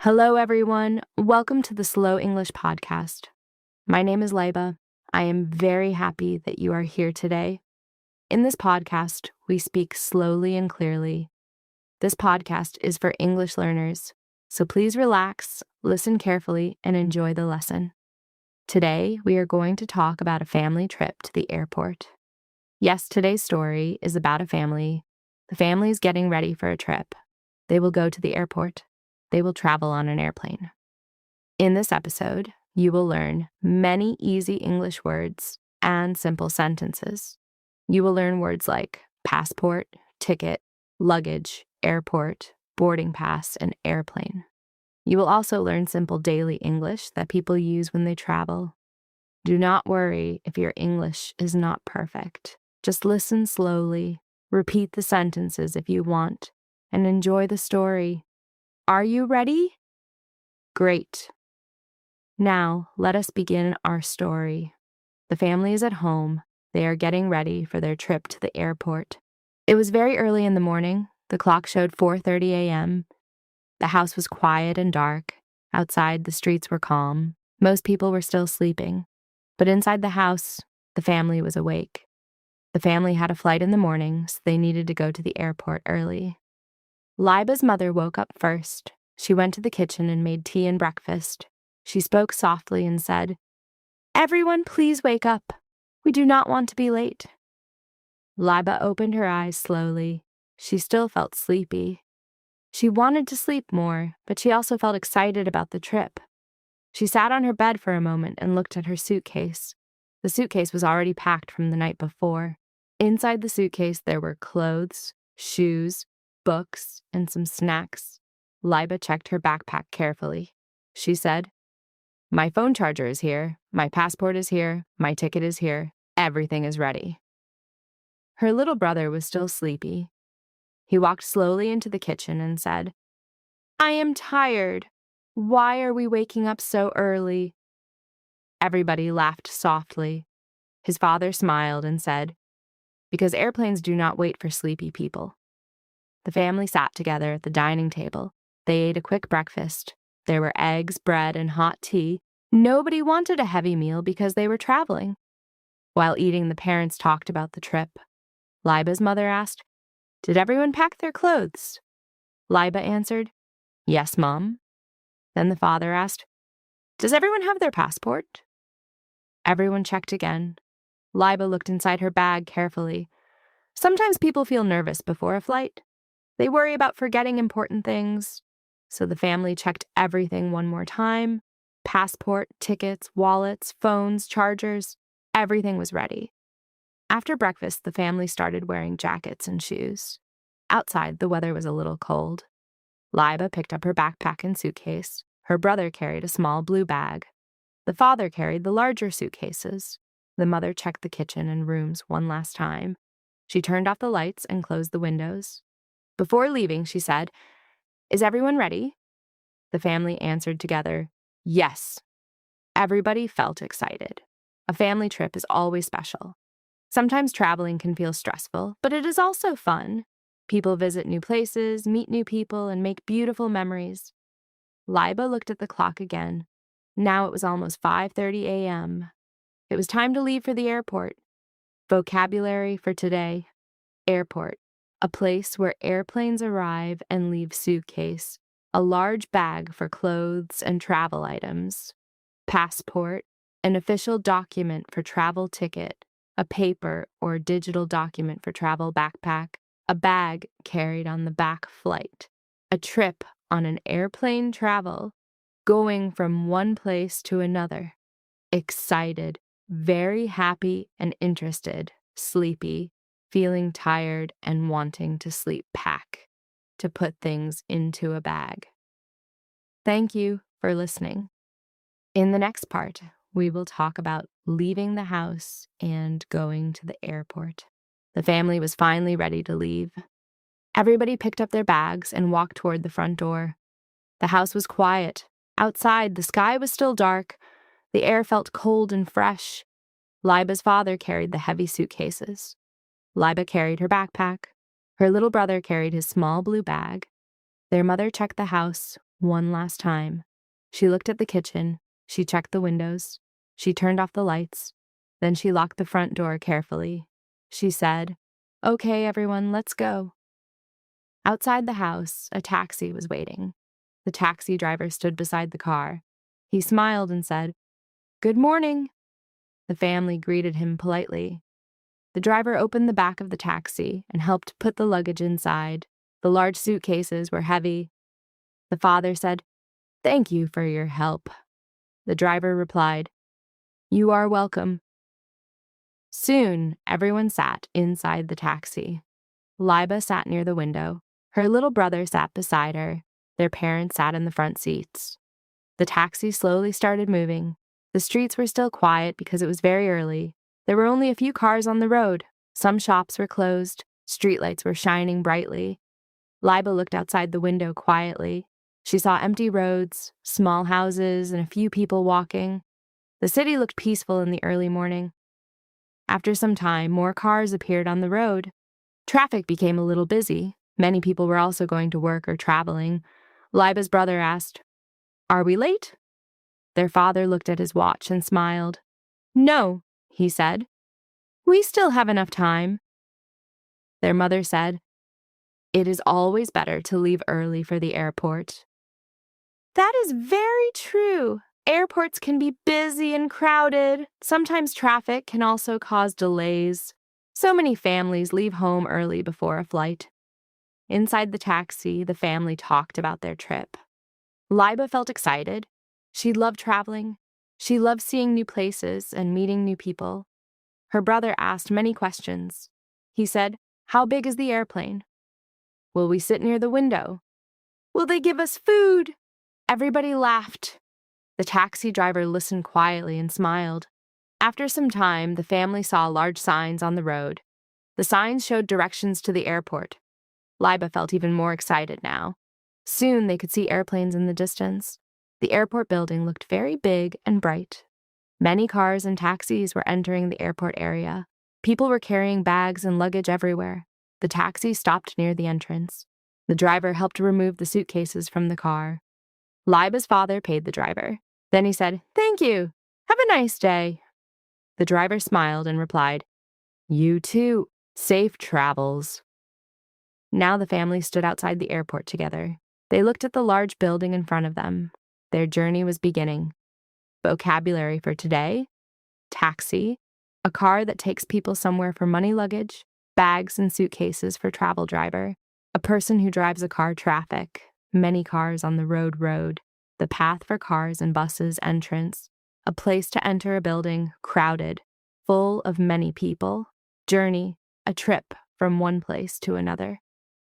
Hello, everyone. Welcome to the Slow English Podcast. My name is Laiba. I am very happy that you are here today. In this podcast, we speak slowly and clearly. This podcast is for English learners, so please relax, listen carefully, and enjoy the lesson. Today, we are going to talk about a family trip to the airport. Yes, today's story is about a family. The family is getting ready for a trip. They will go to the airport. They will travel on an airplane. In this episode, you will learn many easy English words and simple sentences. You will learn words like passport, ticket, luggage, airport, boarding pass, and airplane. You will also learn simple daily English that people use when they travel. Do not worry if your English is not perfect. Just listen slowly, repeat the sentences if you want, and enjoy the story. Are you ready? Great. Now, let us begin our story. The family is at home. They are getting ready for their trip to the airport. It was very early in the morning. The clock showed 4:30 a.m. The house was quiet and dark. Outside, the streets were calm. Most people were still sleeping. But inside the house, the family was awake. The family had a flight in the morning, so they needed to go to the airport early. Laiba's mother woke up first. She went to the kitchen and made tea and breakfast. She spoke softly and said, "Everyone, please wake up. We do not want to be late." Laiba opened her eyes slowly. She still felt sleepy. She wanted to sleep more, but she also felt excited about the trip. She sat on her bed for a moment and looked at her suitcase. The suitcase was already packed from the night before. Inside the suitcase, there were clothes, shoes, books, and some snacks. Laiba checked her backpack carefully. She said, "My phone charger is here, my passport is here, my ticket is here, everything is ready." Her little brother was still sleepy. He walked slowly into the kitchen and said, "I am tired. Why are we waking up so early?" Everybody laughed softly. His father smiled and said, "Because airplanes do not wait for sleepy people." The family sat together at the dining table. They ate a quick breakfast. There were eggs, bread, and hot tea. Nobody wanted a heavy meal because they were traveling. While eating, the parents talked about the trip. Laiba's mother asked, "Did everyone pack their clothes?" Laiba answered, "Yes, Mom." Then the father asked, "Does everyone have their passport?" Everyone checked again. Laiba looked inside her bag carefully. Sometimes people feel nervous before a flight. They worry about forgetting important things. So the family checked everything one more time. Passport, tickets, wallets, phones, chargers, everything was ready. After breakfast, the family started wearing jackets and shoes. Outside, the weather was a little cold. Laiba picked up her backpack and suitcase. Her brother carried a small blue bag. The father carried the larger suitcases. The mother checked the kitchen and rooms one last time. She turned off the lights and closed the windows. Before leaving, she said, "Is everyone ready?" The family answered together, "Yes." Everybody felt excited. A family trip is always special. Sometimes traveling can feel stressful, but it is also fun. People visit new places, meet new people, and make beautiful memories. Laiba looked at the clock again. Now it was almost 5:30 a.m. It was time to leave for the airport. Vocabulary for today: airport, a place where airplanes arrive and leave suitcase, a large bag for clothes and travel items. Passport, an official document for travel ticket, a paper or digital document for travel backpack, a bag carried on the back flight, a trip on an airplane travel, going from one place to another, excited, very happy and interested, sleepy, feeling tired and wanting to sleep, pack, to put things into a bag. Thank you for listening. In the next part, we will talk about leaving the house and going to the airport. The family was finally ready to leave. Everybody picked up their bags and walked toward the front door. The house was quiet. Outside, the sky was still dark. The air felt cold and fresh. Laiba's father carried the heavy suitcases. Laiba carried her backpack. Her little brother carried his small blue bag. Their mother checked the house one last time. She looked at the kitchen. She checked the windows. She turned off the lights. Then she locked the front door carefully. She said, "Okay, everyone, let's go." Outside the house, a taxi was waiting. The taxi driver stood beside the car. He smiled and said, "Good morning." The family greeted him politely. The driver opened the back of the taxi and helped put the luggage inside. The large suitcases were heavy. The father said, "Thank you for your help." The driver replied, "You are welcome." Soon, everyone sat inside the taxi. Laiba sat near the window. Her little brother sat beside her. Their parents sat in the front seats. The taxi slowly started moving. The streets were still quiet because it was very early. There were only a few cars on the road. Some shops were closed. Streetlights were shining brightly. Laiba looked outside the window quietly. She saw empty roads, small houses, and a few people walking. The city looked peaceful in the early morning. After some time, more cars appeared on the road. Traffic became a little busy. Many people were also going to work or traveling. Laiba's brother asked, "Are we late?" Their father looked at his watch and smiled. "No," he said. "We still have enough time." Their mother said, "It is always better to leave early for the airport." That is very true. Airports can be busy and crowded. Sometimes traffic can also cause delays. So many families leave home early before a flight. Inside the taxi, the family talked about their trip. Laiba felt excited. She loved traveling. She loved seeing new places and meeting new people. Her brother asked many questions. He said, "How big is the airplane? Will we sit near the window? Will they give us food?" Everybody laughed. The taxi driver listened quietly and smiled. After some time, the family saw large signs on the road. The signs showed directions to the airport. Laiba felt even more excited now. Soon they could see airplanes in the distance. The airport building looked very big and bright. Many cars and taxis were entering the airport area. People were carrying bags and luggage everywhere. The taxi stopped near the entrance. The driver helped remove the suitcases from the car. Laiba's father paid the driver. Then he said, "Thank you. Have a nice day." The driver smiled and replied, "You too. Safe travels." Now the family stood outside the airport together. They looked at the large building in front of them. Their journey was beginning. Vocabulary for today: taxi, a car that takes people somewhere for money luggage, bags and suitcases for travel driver, a person who drives a car traffic, many cars on the road, the path for cars and buses entrance, a place to enter a building, crowded, full of many people, journey, a trip from one place to another,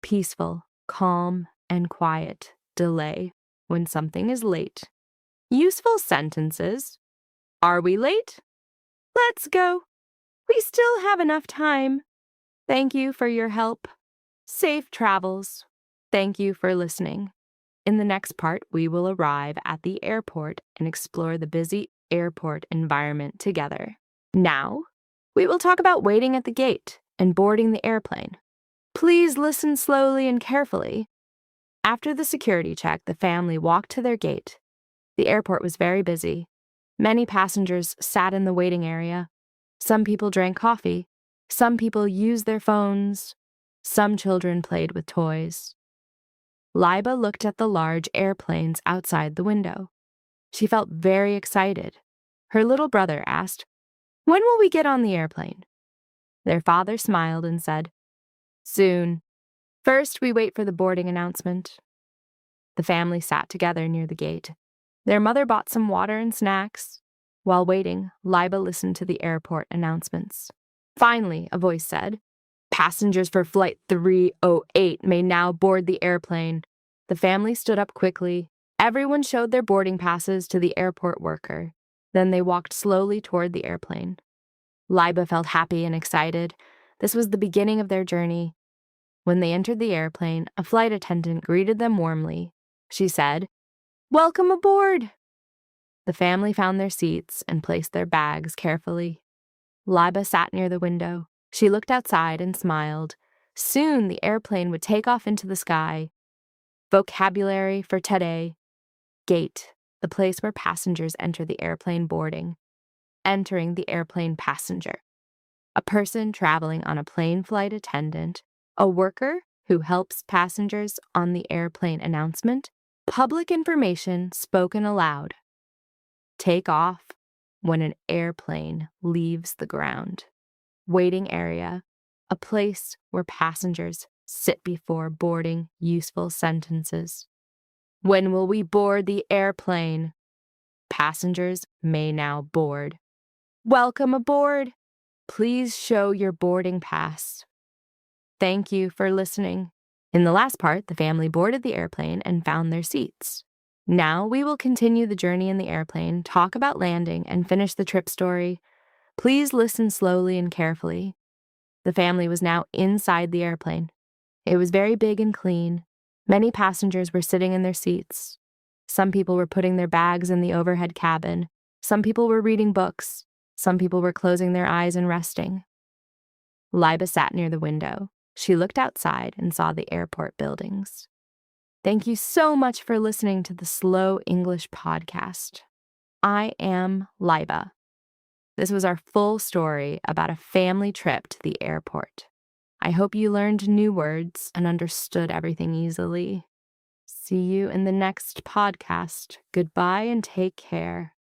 peaceful, calm, and quiet, delay, when something is late. Useful sentences: Are we late? Let's go. We still have enough time. Thank you for your help. Safe travels. Thank you for listening. In the next part, we will arrive at the airport and explore the busy airport environment together. Now, we will talk about waiting at the gate and boarding the airplane. Please listen slowly and carefully. After the security check, the family walked to their gate. The airport was very busy. Many passengers sat in the waiting area. Some people drank coffee. Some people used their phones. Some children played with toys. Laiba looked at the large airplanes outside the window. She felt very excited. Her little brother asked, "When will we get on the airplane?" Their father smiled and said, "Soon. First, we wait for the boarding announcement." The family sat together near the gate. Their mother bought some water and snacks. While waiting, Laiba listened to the airport announcements. Finally, a voice said, "Passengers for Flight 308 may now board the airplane." The family stood up quickly. Everyone showed their boarding passes to the airport worker. Then they walked slowly toward the airplane. Laiba felt happy and excited. This was the beginning of their journey. When they entered the airplane, a flight attendant greeted them warmly. She said, "Welcome aboard." The family found their seats and placed their bags carefully. Laiba sat near the window. She looked outside and smiled. Soon the airplane would take off into the sky. Vocabulary for today: Gate, the place where passengers enter the airplane boarding. Entering the airplane passenger. A person traveling on a plane flight attendant. A worker who helps passengers on the airplane announcement. Public information spoken aloud. Take off when an airplane leaves the ground. Waiting area, a place where passengers sit before boarding. Useful sentences. When will we board the airplane? Passengers may now board. Welcome aboard. Please show your boarding pass. Thank you for listening. In the last part, the family boarded the airplane and found their seats. Now we will continue the journey in the airplane, talk about landing, and finish the trip story. Please listen slowly and carefully. The family was now inside the airplane. It was very big and clean. Many passengers were sitting in their seats. Some people were putting their bags in the overhead cabin. Some people were reading books. Some people were closing their eyes and resting. Laiba sat near the window. She looked outside and saw the airport buildings. Thank you so much for listening to the Slow English podcast. I am Laiba. This was our full story about a family trip to the airport. I hope you learned new words and understood everything easily. See you in the next podcast. Goodbye and take care.